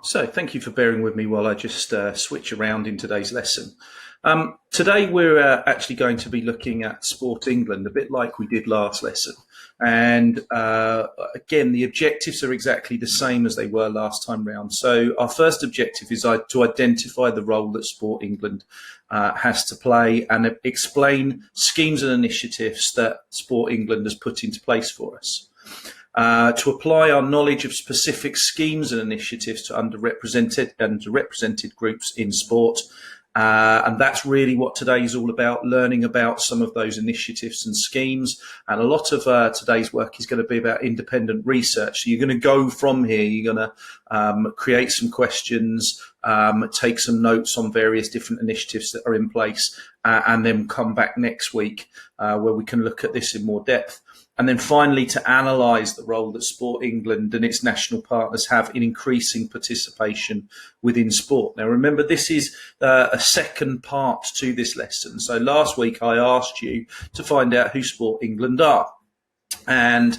So, thank you for bearing with me while I just switch around in today's lesson. Today, we're actually going to be looking at Sport England, a bit like we did last lesson. And again, the objectives are exactly the same as they were last time round. So, our first objective is to identify the role that Sport England has to play and explain schemes and initiatives that Sport England has put into place for us. To apply our knowledge of specific schemes and initiatives to underrepresented groups in sport. And that's really what today is all about, learning about some of those initiatives and schemes. And a lot of today's work is going to be about independent research. So you're going to go from here, you're going to create some questions, take some notes on various different initiatives that are in place, and then come back next week where we can look at this in more depth. And then finally, to analyse the role that Sport England and its national partners have in increasing participation within sport. Now, remember, this is a second part to this lesson. So last week, I asked you to find out who Sport England are. And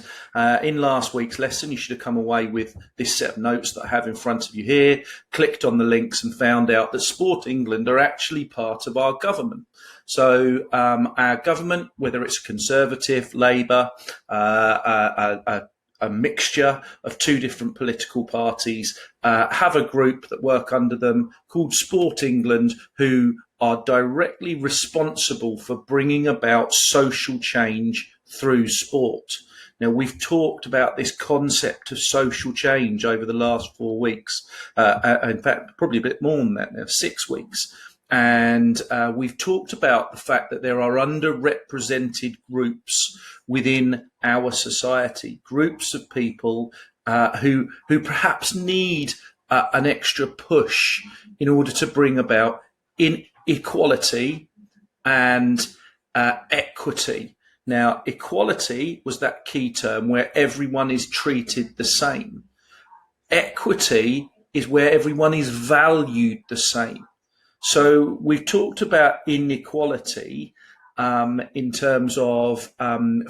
in last week's lesson, you should have come away with this set of notes that I have in front of you here, clicked on the links and found out that Sport England are actually part of our government. So our government, whether it's Conservative, Labour, a mixture of two different political parties, have a group that work under them called Sport England, who are directly responsible for bringing about social change through sport. Now, we've talked about this concept of social change over the last 4 weeks. In fact, probably a bit more than that now, 6 weeks. And we've talked about the fact that there are underrepresented groups within our society, groups of people who perhaps need an extra push in order to bring about inequality and equity. Now, equality was that key term where everyone is treated the same. Equity is where everyone is valued the same. So we've talked about inequality in terms of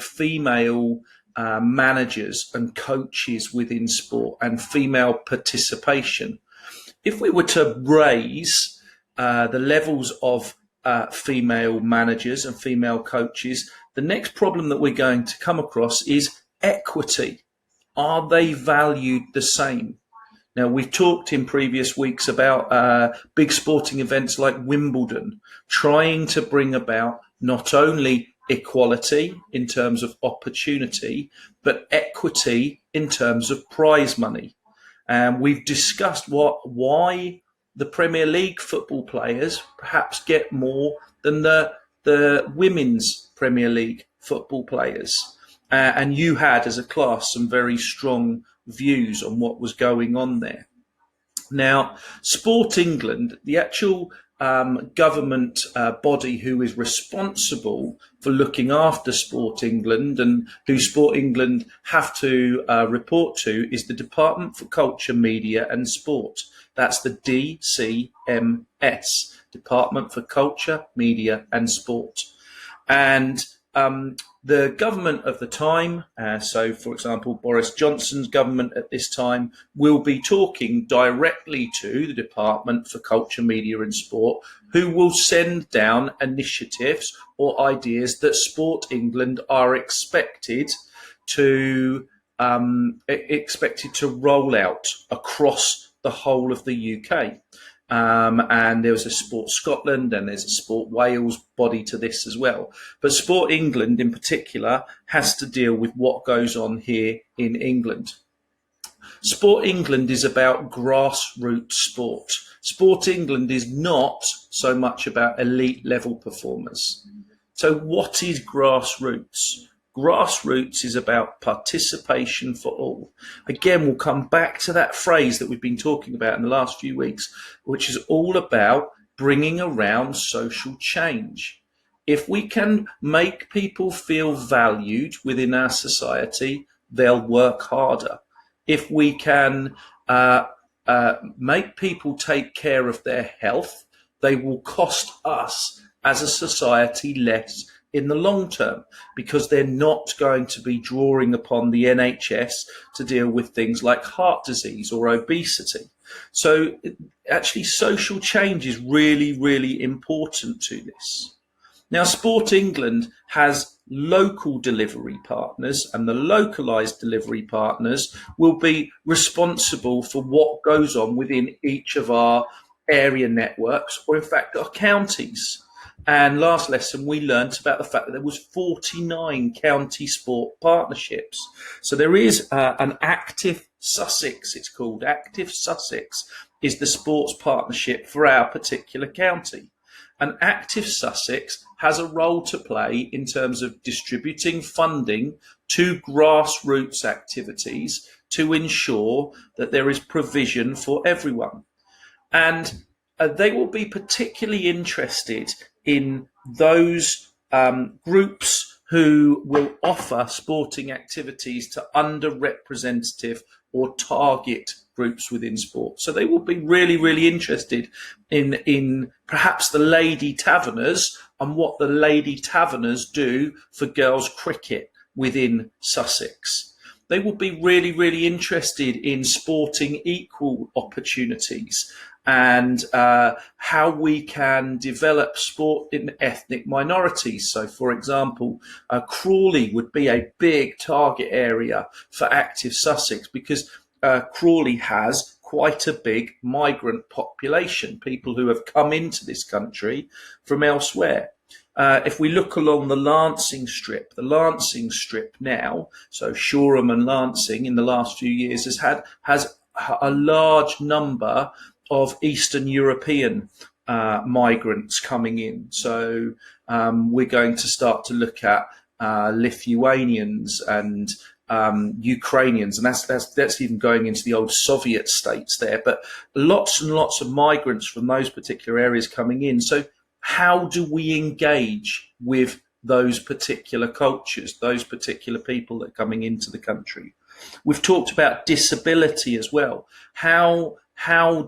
female managers and coaches within sport and female participation. If we were to raise the levels of female managers and female coaches, the next problem that we're going to come across is equity. Are they valued the same? Now, we've talked in previous weeks about big sporting events like Wimbledon, trying to bring about not only equality in terms of opportunity, but equity in terms of prize money. And we've discussed why the Premier League football players perhaps get more than the women's Premier League football players. And you had, as a class, some very strong views on what was going on there. Now, Sport England, the actual government body who is responsible for looking after Sport England and who Sport England have to report to, is the Department for Culture, Media and Sport. That's the DCMS, Department for Culture, Media and Sport. And the government of the time, so for example, Boris Johnson's government at this time, will be talking directly to the Department for Culture, Media and Sport, who will send down initiatives or ideas that Sport England are expected to roll out across the whole of the UK. And there was a Sport Scotland and there's a Sport Wales body to this as well. But Sport England in particular has to deal with what goes on here in England. Sport England is about grassroots sport. Sport England is not so much about elite level performers. So what is grassroots? Grassroots is about participation for all. Again, we'll come back to that phrase that we've been talking about in the last few weeks, which is all about bringing around social change. If we can make people feel valued within our society, they'll work harder. If we can make people take care of their health, they will cost us as a society less in the long term, because they're not going to be drawing upon the NHS to deal with things like heart disease or obesity. So actually social change is really, really important to this. Now, Sport England has local delivery partners, and the localised delivery partners will be responsible for what goes on within each of our area networks, or in fact our counties. And last lesson we learnt about the fact that there was 49 county sport partnerships. So there is an Active Sussex, it's called. Active Sussex is the sports partnership for our particular county. And Active Sussex has a role to play in terms of distributing funding to grassroots activities to ensure that there is provision for everyone. And they will be particularly interested in those groups who will offer sporting activities to underrepresented or target groups within sport. So they will be really, really interested in perhaps the Lady Taverners and what the Lady Taverners do for girls' cricket within Sussex. They will be really, really interested in sporting equal opportunities and how we can develop sport in ethnic minorities. So, for example, Crawley would be a big target area for Active Sussex, because Crawley has quite a big migrant population, people who have come into this country from elsewhere. If we look along the Lancing Strip now, so Shoreham and Lancing in the last few years has a large number of Eastern European migrants coming in. So we're going to start to look at Lithuanians and Ukrainians, and that's even going into the old Soviet states there. But lots and lots of migrants from those particular areas coming in. So how do we engage with those particular cultures, those particular people that are coming into the country? We've talked about disability as well. How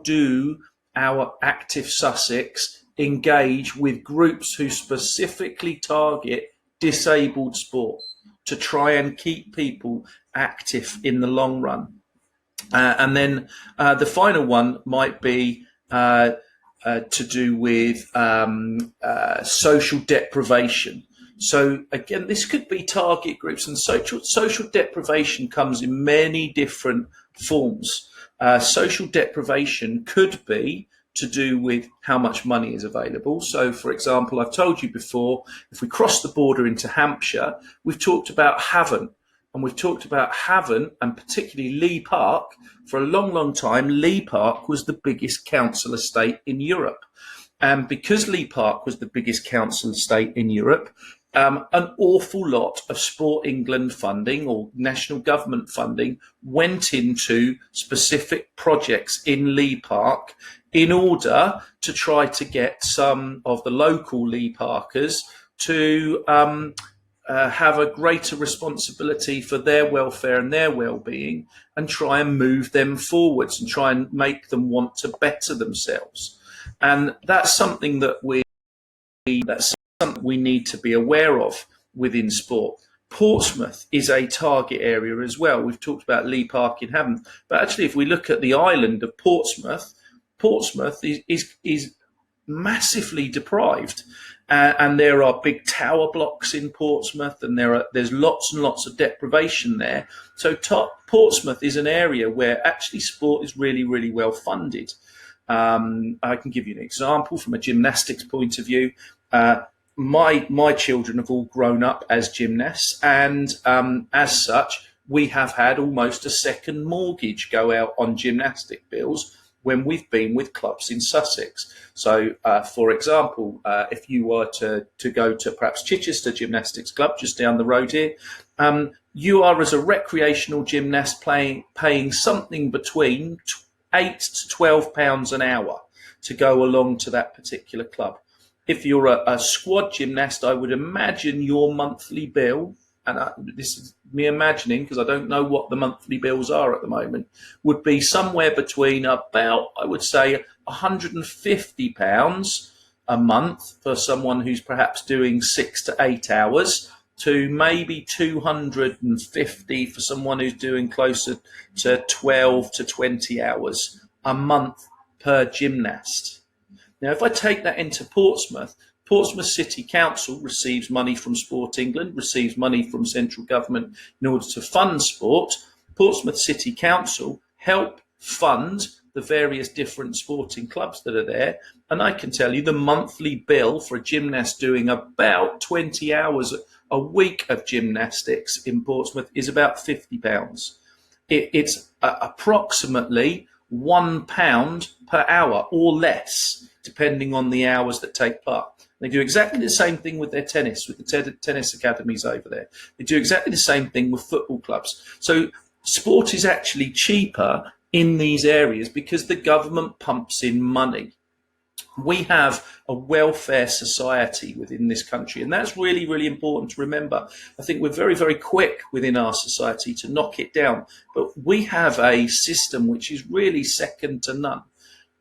do our Active Sussex engage with groups who specifically target disabled sport to try and keep people active in the long run? And then the final one might be to do with social deprivation. So again, this could be target groups, and social deprivation comes in many different forms. Social deprivation could be to do with how much money is available. So, for example, I've told you before, if we cross the border into Hampshire, we've talked about Havant. And we've talked about Havant, and particularly Leigh Park. For a long, long time, Leigh Park was the biggest council estate in Europe. And because Leigh Park was the biggest council estate in Europe, an awful lot of Sport England funding or national government funding went into specific projects in Leigh Park in order to try to get some of the local Leigh Parkers to have a greater responsibility for their welfare and their well-being, and try and move them forwards and try and make them want to better themselves. And that's something that we need to be aware of within sport. Portsmouth is a target area as well. We've talked about Leigh Park in Havant, but actually if we look at the island of Portsmouth, Portsmouth is massively deprived. And there are big tower blocks in Portsmouth, and there's lots and lots of deprivation there. So Portsmouth is an area where actually sport is really, really well funded. I can give you an example from a gymnastics point of view. My children have all grown up as gymnasts, and as such, we have had almost a second mortgage go out on gymnastic bills when we've been with clubs in Sussex. So, for example, if you were to go to perhaps Chichester Gymnastics Club just down the road here, you are, as a recreational gymnast, paying something between £8 to £12 an hour to go along to that particular club. If you're a squad gymnast, I would imagine your monthly bill, and this is me imagining because I don't know what the monthly bills are at the moment, would be somewhere between about, I would say, £150 a month for someone who's perhaps doing 6 to 8 hours, to maybe 250 for someone who's doing closer to 12 to 20 hours a month per gymnast. Now, if I take that into Portsmouth, Portsmouth City Council receives money from Sport England, receives money from central government in order to fund sport. Portsmouth City Council help fund the various different sporting clubs that are there. And I can tell you the monthly bill for a gymnast doing about 20 hours a week of gymnastics in Portsmouth is about £50. It's approximately £1 per hour or less, depending on the hours that take part. They do exactly the same thing with their tennis, with the tennis academies over there. They do exactly the same thing with football clubs. So sport is actually cheaper in these areas because the government pumps in money. We have a welfare society within this country, and that's really, really important to remember. I think we're very, very quick within our society to knock it down, but we have a system which is really second to none.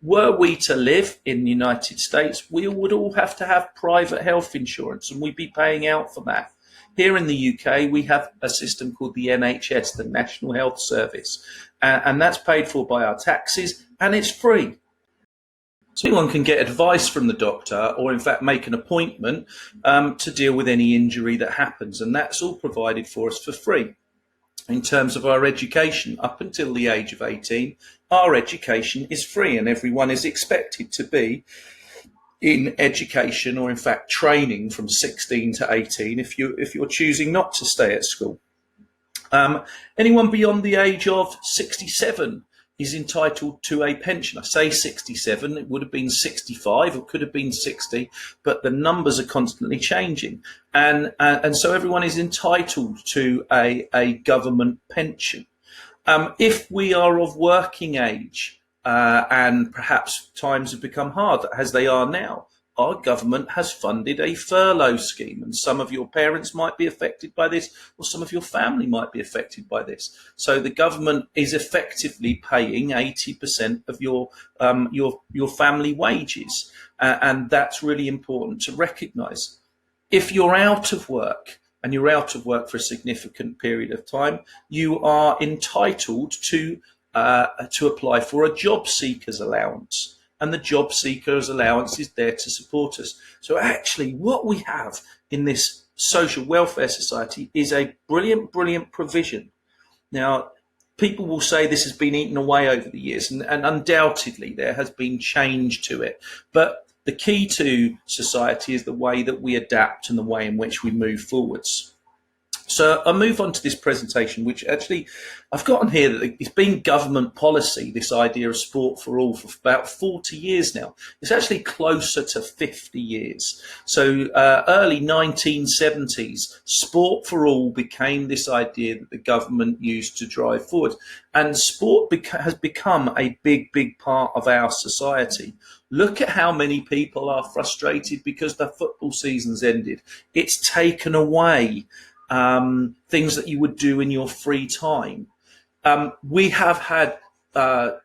Were we to live in the United States, we would all have to have private health insurance, and we'd be paying out for that. Here in the UK, we have a system called the NHS, the National Health Service, and that's paid for by our taxes, and it's free. So anyone can get advice from the doctor, or in fact make an appointment to deal with any injury that happens, and that's all provided for us for free. In terms of our education, up until the age of 18, our education is free, and everyone is expected to be in education, or in fact training, from 16 to 18 if you're choosing not to stay at school. Anyone beyond the age of 67 is entitled to a pension. I say 67, it would have been 65, it could have been 60, but the numbers are constantly changing. And so everyone is entitled to a government pension. If we are of working age, and perhaps times have become hard, as they are now, our government has funded a furlough scheme, and some of your parents might be affected by this, or some of your family might be affected by this. So the government is effectively paying 80% of your family wages, and that's really important to recognise. If you're out of work, and you're out of work for a significant period of time, you are entitled to apply for a job seekers allowance. And the job seekers allowance is there to support us. So actually what we have in this social welfare society is a brilliant, brilliant provision. Now, people will say this has been eaten away over the years, and undoubtedly there has been change to it. But the key to society is the way that we adapt and the way in which we move forwards. So I'll move on to this presentation, which actually I've got on here that it's been government policy, this idea of sport for all, for about 40 years now. It's actually closer to 50 years. So early 1970s, sport for all became this idea that the government used to drive forward. And sport has become a big, big part of our society. Look at how many people are frustrated because the football season's ended. It's taken away things that you would do in your free time. We have had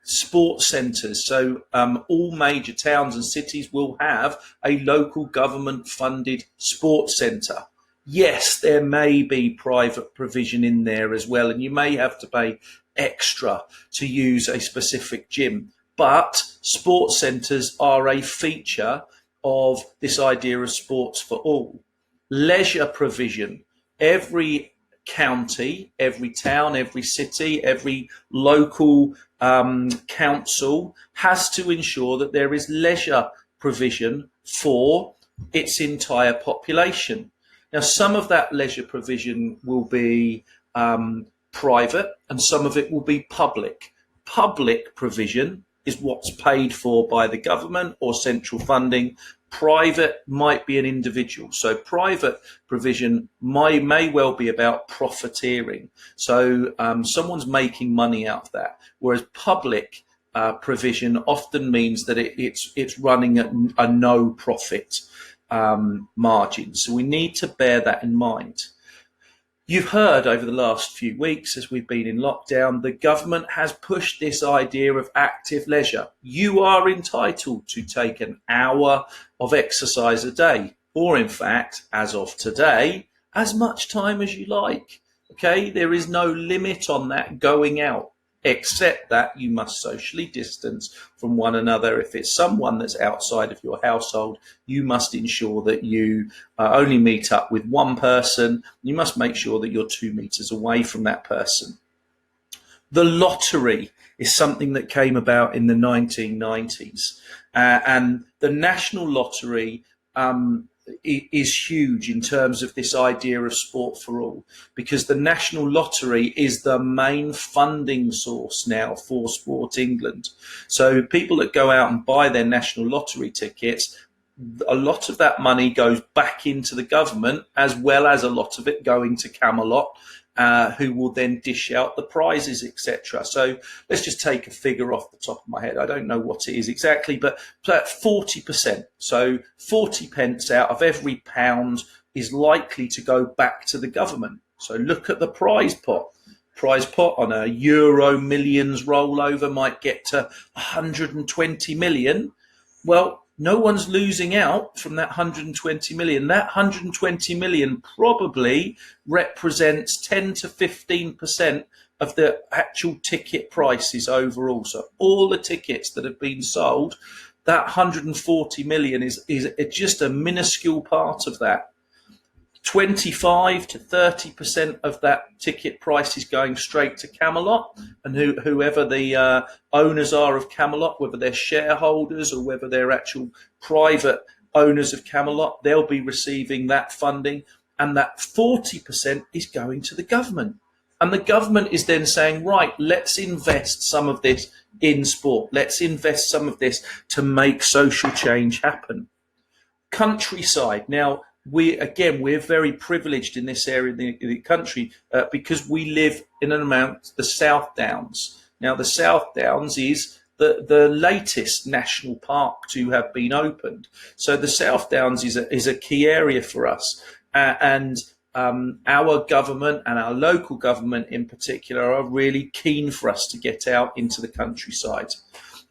sports centres, so all major towns and cities will have a local government funded sports centre. Yes, there may be private provision in there as well, and you may have to pay extra to use a specific gym, but sports centres are a feature of this idea of sports for all. Leisure provision. Every county, every town, every city, every local council has to ensure that there is leisure provision for its entire population. Now, some of that leisure provision will be private and some of it will be public. Public provision is what's paid for by the government or central funding. Private might be an individual. So private provision may well be about profiteering. So someone's making money out of that. Whereas public provision often means that it's running at a no profit margin. So we need to bear that in mind. You've heard over the last few weeks, as we've been in lockdown, the government has pushed this idea of active leisure. You are entitled to take an hour of exercise a day, or in fact, as of today, as much time as you like. Okay, there is no limit on that going out, except that you must socially distance from one another. If it's someone that's outside of your household, you must ensure that you only meet up with one person. You must make sure that you're 2 meters away from that person. The lottery is something that came about in the 1990s, and the National Lottery is huge in terms of this idea of sport for all, because the National Lottery is the main funding source now for Sport England. So people that go out and buy their National Lottery tickets, a lot of that money goes back into the government, as well as a lot of it going to Camelot, who will then dish out the prizes, etc. So let's just take a figure off the top of my head. I don't know what it is exactly, but 40%. So 40 pence out of every pound is likely to go back to the government. So look at the prize pot. Prize pot on a Euro Millions rollover might get to 120 million. Well, no one's losing out from that 120 million. That 120 million probably represents 10 to 15% of the actual ticket prices overall. So all the tickets that have been sold, that 140 million is just a minuscule part of that. 25 to 30% of that ticket price is going straight to Camelot, and whoever the owners are of Camelot, whether they're shareholders or whether they're actual private owners of Camelot, they'll be receiving that funding, and that 40% is going to the government. And the government is then saying, right, let's invest some of this in sport. Let's invest some of this to make social change happen. Countryside. Now, we're very privileged in this area of the country because we live in and around the South Downs. Now, the South Downs is the latest national park to have been opened. So the South Downs is a key area for us, and our government and our local government in particular are really keen for us to get out into the countryside.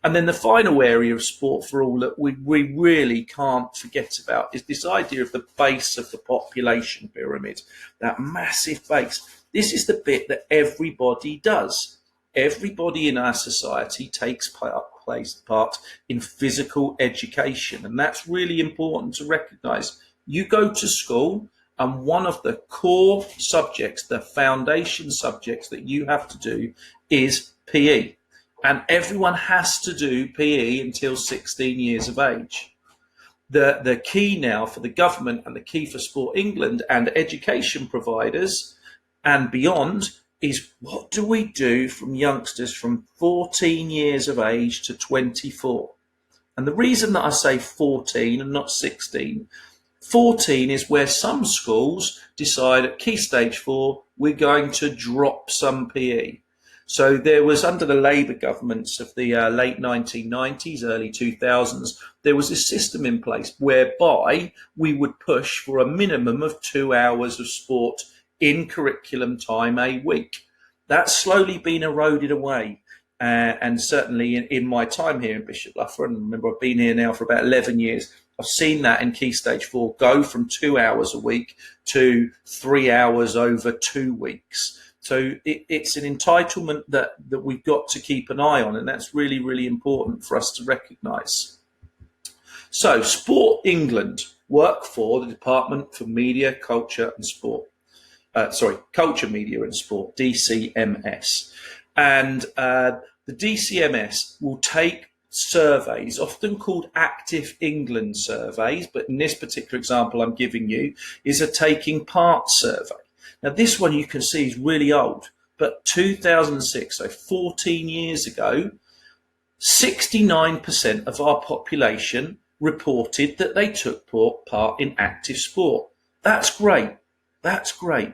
And then the final area of sport for all that we really can't forget about is this idea of the base of the population pyramid, that massive base. This is the bit that everybody does. Everybody in our society takes part in physical education, and that's really important to recognise. You go to school, and one of the core subjects, the foundation subjects that you have to do is PE. And everyone has to do PE until 16 years of age. The key now for the government and the key for Sport England and education providers and beyond is, what do we do from youngsters from 14 years of age to 24? And the reason that I say 14 and not 16, 14 is where some schools decide at Key Stage 4, we're going to drop some PE. So there was, under the Labour governments of the late 1990s, early 2000s, there was a system in place whereby we would push for a minimum of 2 hours of sport in curriculum time a week. That's slowly been eroded away. And certainly in my time here in Bishop Loughborough, and remember I've been here now for about 11 years, I've seen that in Key Stage 4 go from 2 hours a week to 3 hours over 2 weeks. So it's an entitlement that we've got to keep an eye on, and that's really, really important for us to recognise. So Sport England work for the Department for Media, Culture and Sport. Culture, Media and Sport, DCMS. And the DCMS will take surveys, often called Active England surveys, but in this particular example I'm giving you is a taking part survey. Now, this one you can see is really old, but 2006, so 14 years ago, 69% of our population reported that they took part in active sport. That's great. That's great.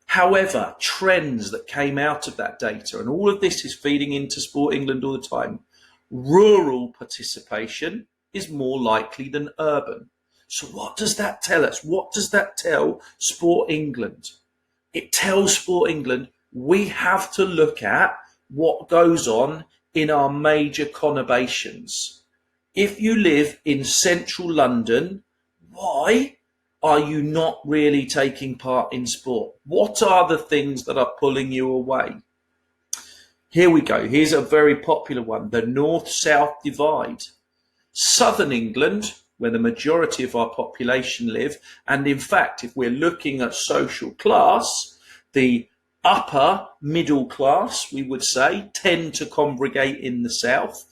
However, trends that came out of that data, and all of this is feeding into Sport England all the time, rural participation is more likely than urban. So what does that tell us? What does that tell Sport England? it tells Sport England we have to look at what goes on in our major conurbations. If you live in central London, why are you not really taking part in sport? What are the things that are pulling you away? Here we go. Here's a very popular one, the North-South divide. Southern England, where the majority of our population live, and in fact, if we're looking at social class, the upper middle class, we would say, tend to congregate in the south.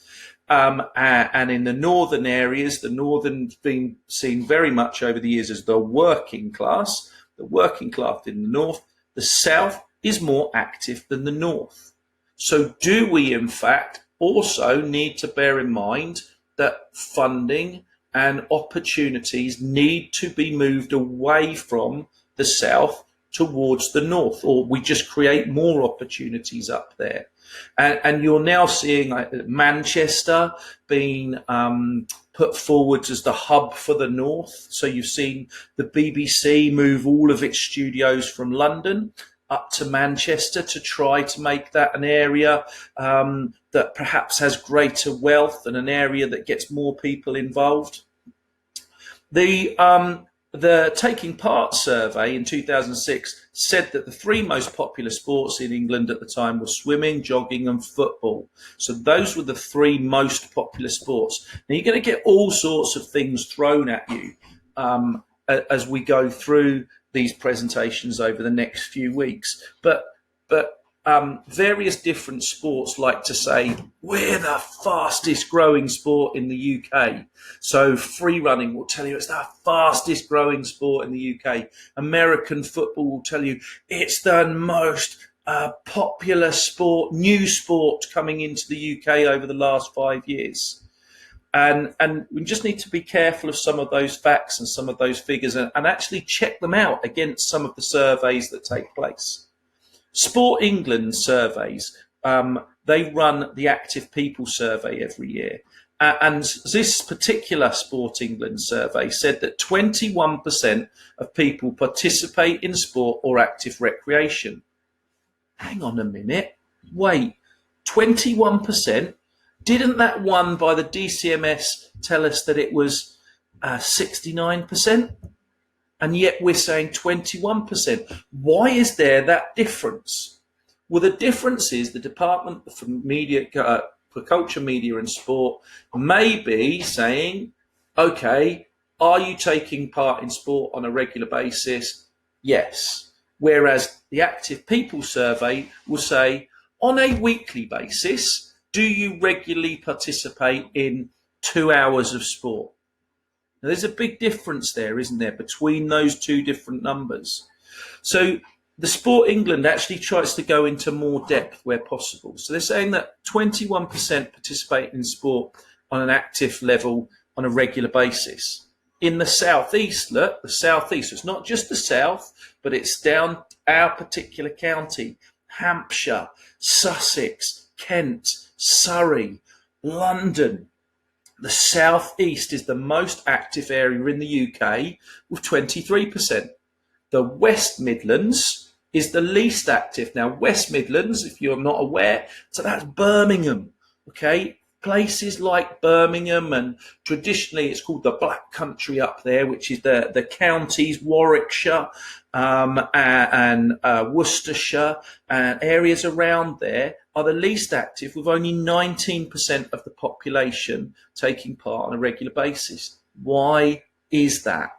And in the northern areas, the northern's been seen very much over the years as the working class in the north. The south is more active than the north. So do we, in fact, also need to bear in mind that funding and opportunities need to be moved away from the south towards the north, or we just create more opportunities up there? And you're now seeing Manchester being put forward as the hub for the north. So you've seen the BBC move all of its studios from London up to Manchester to try to make that an area that perhaps has greater wealth and an area that gets more people involved. The Taking Part survey in 2006 said that the three most popular sports in England at the time were swimming, jogging and football. So those were the three most popular sports. Now you're going to get all sorts of things thrown at you as we go through these presentations over the next few weeks. But various different sports like to say, we're the fastest growing sport in the UK. So free running will tell you it's the fastest growing sport in the UK. American football will tell you it's the most popular sport, new sport coming into the UK over the last 5 years. And we just need to be careful of some of those facts and some of those figures and actually check them out against some of the surveys that take place. Sport England surveys, they run the Active People survey every year. And this particular Sport England survey said that 21% of people participate in sport or active recreation. Hang on a minute. Wait, 21%? Didn't that one by the DCMS tell us that it was 69%? And yet we're saying 21%. Why is there that difference? Well, the difference is the Department for Media, for Culture, Media and Sport may be saying, okay, are you taking part in sport on a regular basis? Yes. Whereas the Active People survey will say, on a weekly basis, do you regularly participate in 2 hours of sport? Now, there's a big difference there, isn't there, between those two different numbers. So the Sport England actually tries to go into more depth where possible. So they're saying that 21% participate in sport on an active level on a regular basis. In the southeast, look, the southeast, it's not just the south, but it's down our particular county, Hampshire, Sussex, Kent, Surrey, London. The southeast is the most active area in the UK with 23%. The West Midlands is the least active. Now, West Midlands, if you're not aware, so that's Birmingham, okay? Places like Birmingham, and traditionally it's called the Black Country up there, which is the counties, Warwickshire and Worcestershire, and areas around there are the least active, with only 19% of the population taking part on a regular basis. Why is that?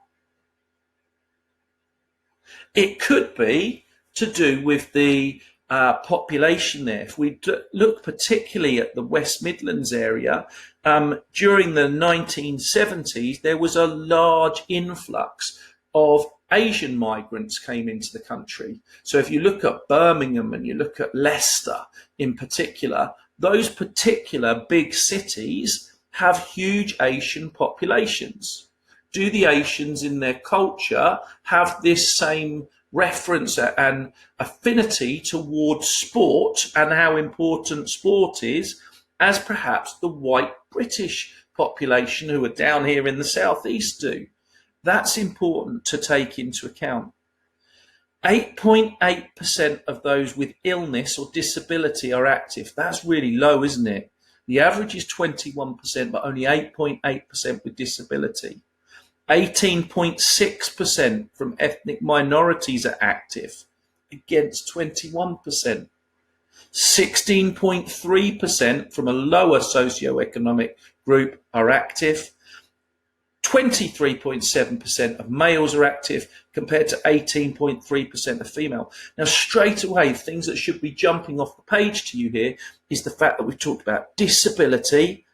It could be to do with the population there. If we look particularly at the West Midlands area, during the 1970s, there was a large influx of Asian migrants came into the country. So if you look at Birmingham and you look at Leicester in particular, those particular big cities have huge Asian populations. Do the Asians in their culture have this same reference and affinity towards sport and how important sport is as perhaps the white British population who are down here in the southeast do? That's important to take into account. 8.8% of those with illness or disability are active. That's really low, isn't it? The average is 21%, but only 8.8% with disability. 18.6% from ethnic minorities are active, against 21%. 16.3% from a lower socioeconomic group are active. 23.7% of males are active compared to 18.3% of female. Now, straight away, things that should be jumping off the page to you here is the fact that we've talked about disability,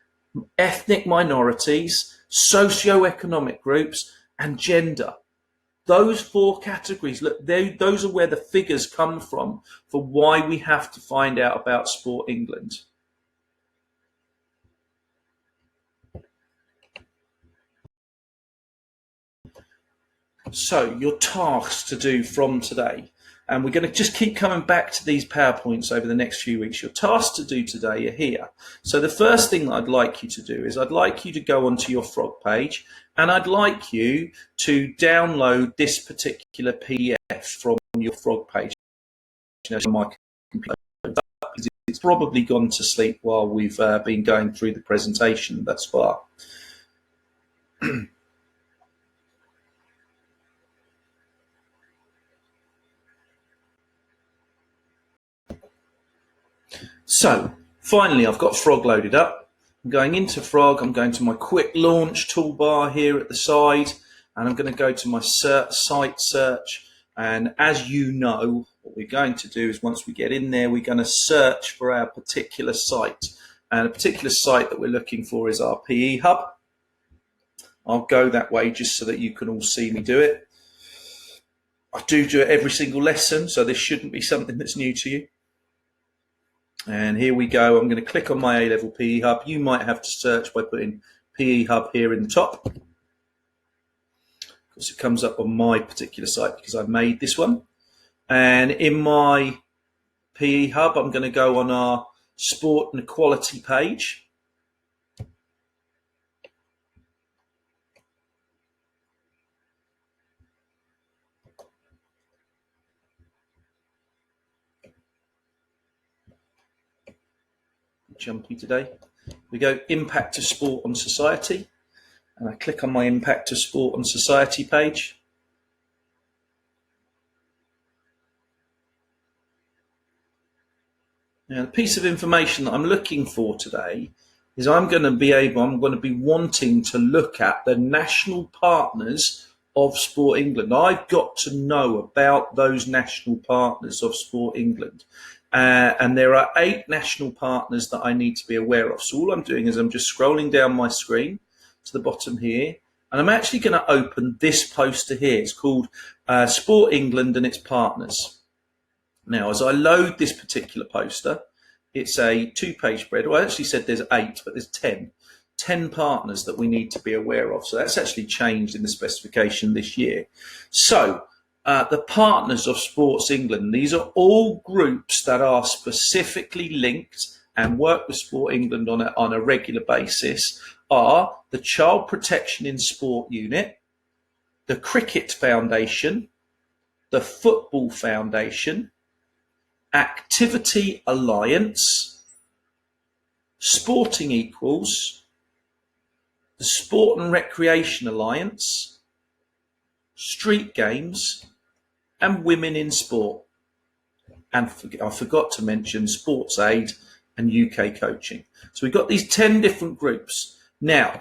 ethnic minorities, socioeconomic groups, and gender. Those four categories, look, those are where the figures come from for why we have to find out about Sport England. So your tasks to do from today, and we're going to just keep coming back to these PowerPoints over the next few weeks. Your tasks to do today are here. So the first thing that I'd like you to do is I'd like you to go onto your Frog page, and I'd like you to download this particular PDF from your Frog page. My computer, it's probably gone to sleep while we've been going through the presentation thus far. So finally, I've got Frog loaded up. I'm going into Frog. I'm going to my quick launch toolbar here at the side, and I'm going to go to my site search. And as you know, what we're going to do is once we get in there, we're going to search for our particular site. And a particular site that we're looking for is our PE Hub. I'll go that way just so that you can all see me do it. I do it every single lesson, so this shouldn't be something that's new to you. And here we go. I'm going to click on my A-Level PE Hub. You might have to search by putting PE Hub here in the top. Of course, it comes up on my particular site because I've made this one. And in my PE Hub, I'm going to go on our Sport and Equality page. Jumpy today. We go Impact of Sport on Society, and I click on my Impact of Sport on Society page. Now, the piece of information that I'm looking for today is I'm going to be wanting to look at the national partners of Sport England. I've got to know about those national partners of Sport England. And there are 8 national partners that I need to be aware of. So all I'm doing is I'm just scrolling down my screen to the bottom here, and I'm actually going to open this poster here. It's called Sport England and its partners. Now, as I load this particular poster, it's a 2-page spread. Well, I actually said there's 8, but there's 10 partners that we need to be aware of. So that's actually changed in the specification this year. So the partners of Sports England, these are all groups that are specifically linked and work with Sport England on a regular basis, are the Child Protection in Sport Unit, the Cricket Foundation, the Football Foundation, Activity Alliance, Sporting Equals, the Sport and Recreation Alliance, Street Games, and Women in Sport. And I forgot to mention Sports Aid and UK Coaching. So we've got these 10 different groups. Now,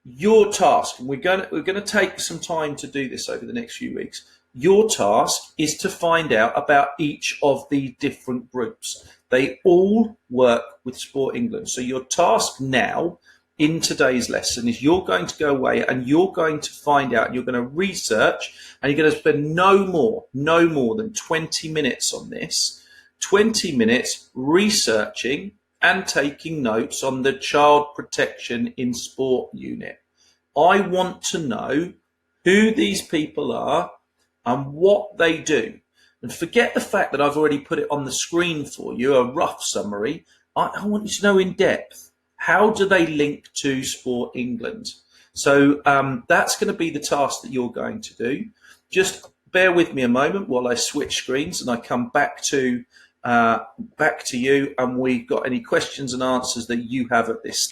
your task, and we're going to take some time to do this over the next few weeks. Your task is to find out about each of the different groups. They all work with Sport England. So your task now in today's lesson is you're going to go away and you're going to find out, and you're going to research, and you're going to spend no more than 20 minutes on this, 20 minutes researching and taking notes on the Child Protection in Sport Unit. I want to know who these people are and what they do. And forget the fact that I've already put it on the screen for you, a rough summary. I want you to know in depth. How do they link to Sport England? So that's going to be the task that you're going to do. Just bear with me a moment while I switch screens and I come back to you, and we've got any questions and answers that you have at this